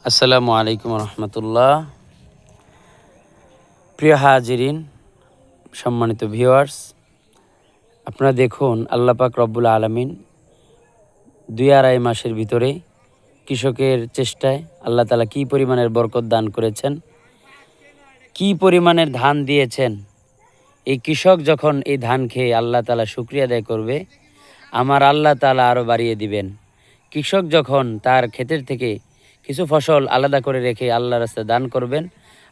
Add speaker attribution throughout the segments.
Speaker 1: আসসালামু আলাইকুম রহমতুল্লাহ। প্রিয় হাজিরিন, সম্মানিত ভিউয়ার্স, আপনারা দেখুন আল্লাহ পাক রব্বুল আলামিন 2-2.5 মাসের ভিতরে কৃষকের চেষ্টায় আল্লাহ তাআলা কী পরিমাণের বরকত দান করেছেন, কী পরিমাণের ধান দিয়েছেন। এই কৃষক যখন এই ধান খেয়ে আল্লাহ তাআলা শুকরিয়া আদায় করবে, আমার আল্লাহ তাআলা আরও বাড়িয়ে দিবেন। কৃষক যখন তার ক্ষেতের থেকে কিছু ফসল আলাদা করে রেখে আল্লাহর রাস্তায় দান করবেন,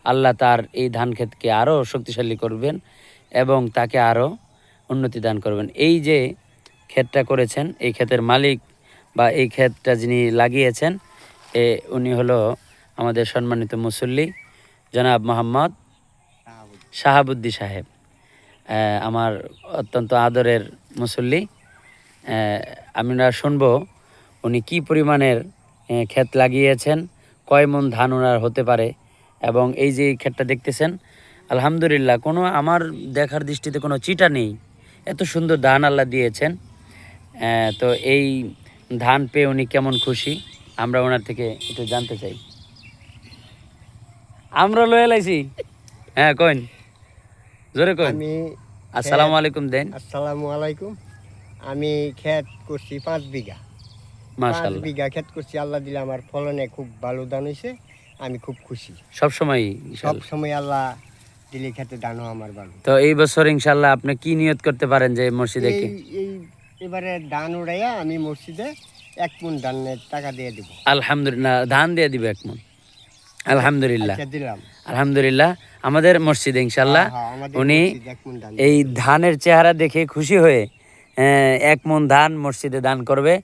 Speaker 1: আল্লাহ তার এই ধান ক্ষেতকে আরও শক্তিশালী করবেন এবং তাকে আরও উন্নতি দান করবেন। এই যে ক্ষেতটা করেছেন, এই ক্ষেতের মালিক বা এই ক্ষেতটা যিনি লাগিয়েছেন, উনি হলো আমাদের সম্মানিত মুসল্লি জনাব মোহাম্মদ শাহাবুদ্দিন সাহেব, আমার অত্যন্ত আদরের মুসল্লি। আমরা শুনবো উনি কী পরিমাণের ক্ষেত লাগিয়েছেন, কয় মণ ধান ওনার হতে পারে। এবং এই যে ক্ষেতটা দেখতেছেন, আলহামদুলিল্লাহ কোনো আমার দেখার দৃষ্টিতে কোনো চিটা নেই, এত সুন্দর ধান আল্লাহ দিয়েছেন। তো এই ধান পেয়ে উনি কেমন খুশি, আমরা ওনার থেকে একটু জানতে চাই। আমরা লয়ে লাইছি। হ্যাঁ কইন, জোরে কইন। আসসালামু আলাইকুম দেন।
Speaker 2: আসসালামু আলাইকুম। আমি ক্ষেত করছি 5 বিঘা। 5
Speaker 1: মাশাআল্লাহ,
Speaker 2: বিঘা ক্ষেত করছি, আল্লাহ দিলে আমার ফলনে খুব ভালো ধান হয়েছে, আমি খুব খুশি।
Speaker 1: সবসময়
Speaker 2: সব সময় আল্লাহ দিলে ক্ষেতে ধানও আমার ভালো।
Speaker 1: তো এই বছর ইনশাল্লাহ আপনি কি নিয়ত করতে পারেন যে মসজিদে কি
Speaker 2: এবারে ধান উড়াইয়া আমি মসজিদে 1 মণ ধানের টাকা দিয়ে দেব।
Speaker 1: আলহামদুলিল্লাহ, ধান দিয়ে দিবে 1 মণ। আলহামদুলিল্লাহ,
Speaker 2: দিলাম।
Speaker 1: আলহামদুলিল্লাহ। আমাদের মসজিদে ইনশাল্লাহ উনি এই ধানের চেহারা দেখে খুশি হয়ে 1 মণ ধান মসজিদে দান করবে।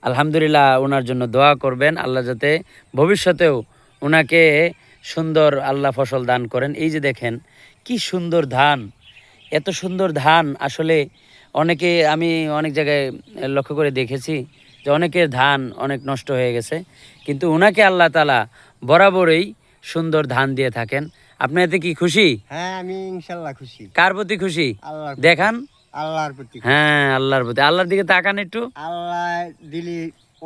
Speaker 1: আলহামদুলিল্লাহ, ওনার জন্য দোয়া করবেন, আল্লাহ যাতে ভবিষ্যতেও ওনাকে সুন্দর আল্লাহ ফসল দান করেন। এই যে দেখেন কি সুন্দর ধান, এত সুন্দর ধান আসলে আমি অনেক জায়গায় লক্ষ্য করে দেখেছি যে অনেকের ধান অনেক নষ্ট হয়ে গেছে, কিন্তু ওনাকে আল্লাহ তাআলা বরাবরই সুন্দর ধান দিয়ে থাকেন। আপনি এতে কি খুশি?
Speaker 2: হ্যাঁ, আমি ইনশাআল্লাহ খুশি।
Speaker 1: কার প্রতি খুশি দেখান?
Speaker 2: আল্লাহর প্রতি।
Speaker 1: হ্যাঁ, আল্লাহর প্রতি। আল্লাহর দিকে তাকান একটু।
Speaker 2: আল্লাহ দিলে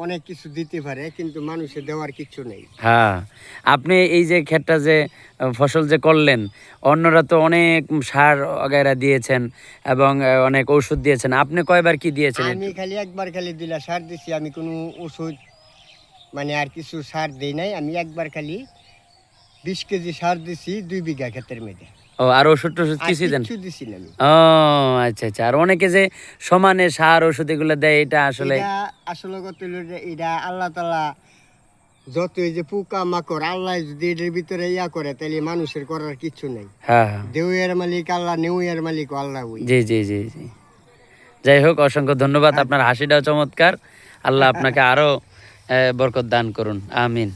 Speaker 2: অনেক কিছু দিতে পারে, কিন্তু মানুষের দেওয়ার কিছু নেই।
Speaker 1: হ্যাঁ, আপনি এই যে ক্ষেতটা যে ফসল যে করলেন, অন্যরা তো অনেক সার वगैरह দিয়েছেন এবং অনেক ঔষধ দিয়েছেন, আপনি কয়বার কি দিয়েছেন?
Speaker 2: আমি খালি একবার দিলা সার দিছি, আমি কোনো ওষুধ মানে আর কিছু সার দেই নাই। আমি একবার খালি 20 কেজি সার দিছি 2 বিঘা ক্ষেতের মধ্যে।
Speaker 1: ও, আর ওষুধ টষুধ কিছু দেন?
Speaker 2: কিছু দিছি না আমি।
Speaker 1: ও আচ্ছা আচ্ছা। আর অনেকে যে সমানে সার ওষুধ এগুলো দেয়, এটা আসলে
Speaker 2: কত হলো যে এটা আল্লাহ তাআলা যত এই যে পোকা মাকড়, আল্লাহ যদি এর ভিতরে ইয়া করে তাহলে মানুষের করার কিছু নেই।
Speaker 1: হ্যাঁ,
Speaker 2: দেউয়ের মালিক আল্লাহ, নেউয়ের মালিক আল্লাহ।
Speaker 1: জি জি জি জি। যাই হোক, অসংখ্য ধন্যবাদ। আপনার হাসিটাও চমৎকার। আল্লাহ আপনাকে আরো বরকত দান করুন, আমিন।